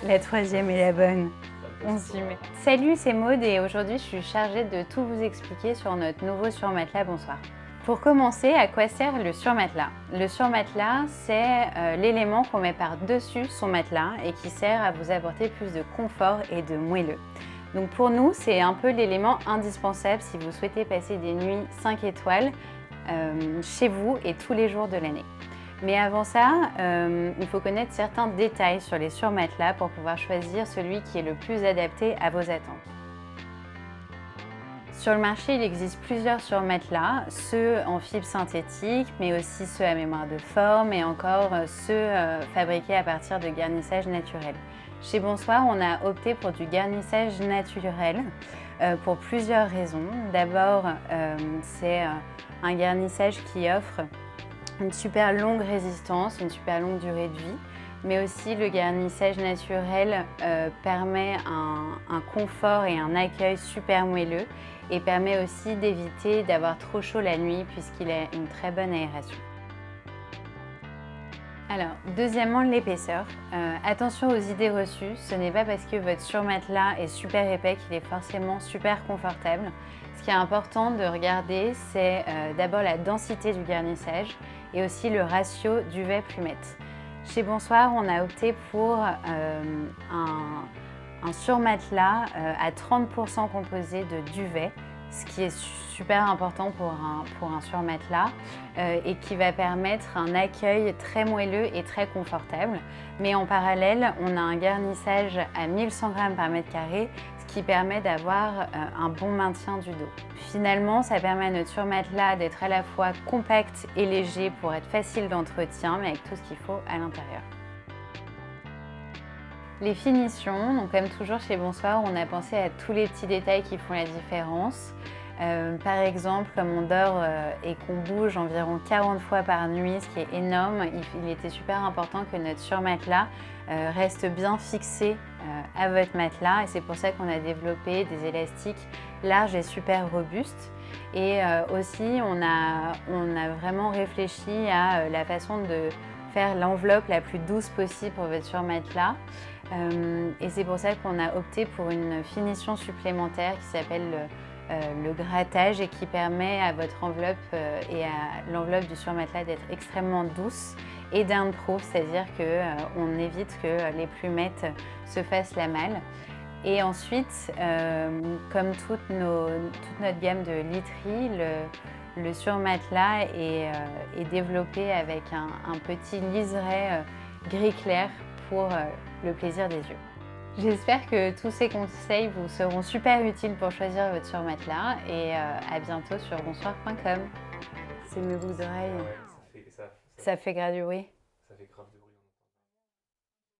La troisième est la bonne. On s'y met. Salut, c'est Maude et aujourd'hui je suis chargée de tout vous expliquer sur notre nouveau surmatelas Bonsoir. Pour commencer, à quoi sert le surmatelas? Le surmatelas, c'est l'élément qu'on met par-dessus son matelas et qui sert à vous apporter plus de confort et de moelleux. Donc pour nous, c'est un peu l'élément indispensable si vous souhaitez passer des nuits 5 étoiles chez vous et tous les jours de l'année. Mais avant ça, il faut connaître certains détails sur les surmatelas pour pouvoir choisir celui qui est le plus adapté à vos attentes. Sur le marché, il existe plusieurs surmatelas, ceux en fibre synthétique, mais aussi ceux à mémoire de forme et encore ceux fabriqués à partir de garnissage naturel. Chez Bonsoir, on a opté pour du garnissage naturel pour plusieurs raisons. D'abord, c'est un garnissage qui offre une super longue résistance, une super longue durée de vie, mais aussi le garnissage naturel permet un confort et un accueil super moelleux et permet aussi d'éviter d'avoir trop chaud la nuit puisqu'il a une très bonne aération. Alors, deuxièmement, l'épaisseur. Attention aux idées reçues, ce n'est pas parce que votre surmatelas est super épais qu'il est forcément super confortable. Ce qui est important de regarder, c'est d'abord la densité du garnissage et aussi le ratio duvet-plumette. Chez Bonsoir, on a opté pour un surmatelas à 30% composé de duvet, ce qui est super important pour un surmatelas et qui va permettre un accueil très moelleux et très confortable. Mais en parallèle, on a un garnissage à 1100 grammes par mètre carré, ce qui permet d'avoir un bon maintien du dos. Finalement, ça permet à notre surmatelas d'être à la fois compact et léger pour être facile d'entretien, mais avec tout ce qu'il faut à l'intérieur. Les finitions, donc comme toujours chez Bonsoir, on a pensé à tous les petits détails qui font la différence. Par exemple, comme on dort et qu'on bouge environ 40 fois par nuit, ce qui est énorme, il était super important que notre surmatelas reste bien fixé à votre matelas et c'est pour ça qu'on a développé des élastiques larges et super robustes. Et aussi, on a vraiment réfléchi à la façon de faire l'enveloppe la plus douce possible pour votre surmatelas. Et c'est pour ça qu'on a opté pour une finition supplémentaire qui s'appelle le grattage et qui permet à votre enveloppe et à l'enveloppe du surmatelas d'être extrêmement douce et down-proof, c'est-à-dire qu'on évite que les plumettes se fassent la malle. Et ensuite, comme toute notre gamme de literie, le surmatelas est développé avec un petit liseré gris clair pour le plaisir des yeux. J'espère que tous ces conseils vous seront super utiles pour choisir votre surmatelas et à bientôt sur bonsoir.com. C'est mes boucles d'oreilles. Ouais, Ça fait graduer. ça fait grave de